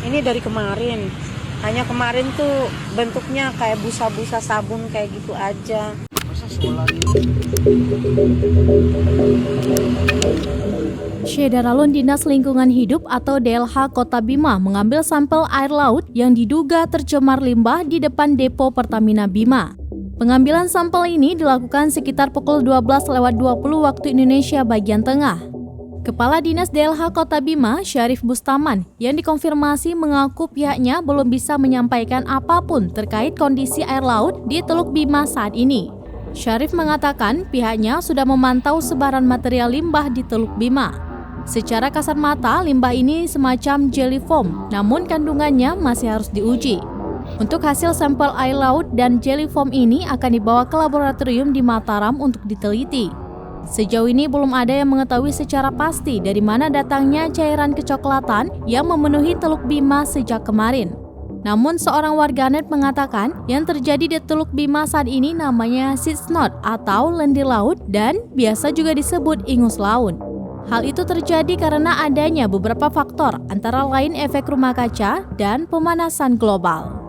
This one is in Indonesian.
Ini dari kemarin. Hanya kemarin tuh bentuknya kayak busa-busa sabun kayak gitu aja. Masa solar Syedaralun Dinas Lingkungan Hidup atau DLH Kota Bima mengambil sampel air laut yang diduga tercemar limbah di depan depo Pertamina Bima. Pengambilan sampel ini dilakukan sekitar pukul 12:20 waktu Indonesia bagian tengah. Kepala Dinas DLH Kota Bima, Syarif Bustaman, yang dikonfirmasi mengaku pihaknya belum bisa menyampaikan apapun terkait kondisi air laut di Teluk Bima saat ini. Syarif mengatakan pihaknya sudah memantau sebaran material limbah di Teluk Bima. Secara kasat mata, limbah ini semacam jelly foam, namun kandungannya masih harus diuji. Untuk hasil sampel air laut dan jelly foam ini akan dibawa ke laboratorium di Mataram untuk diteliti. Sejauh ini belum ada yang mengetahui secara pasti dari mana datangnya cairan kecoklatan yang memenuhi Teluk Bima sejak kemarin. Namun seorang warganet mengatakan yang terjadi di Teluk Bima saat ini namanya sea snot atau lendir laut dan biasa juga disebut ingus laut. Hal itu terjadi karena adanya beberapa faktor antara lain efek rumah kaca dan pemanasan global.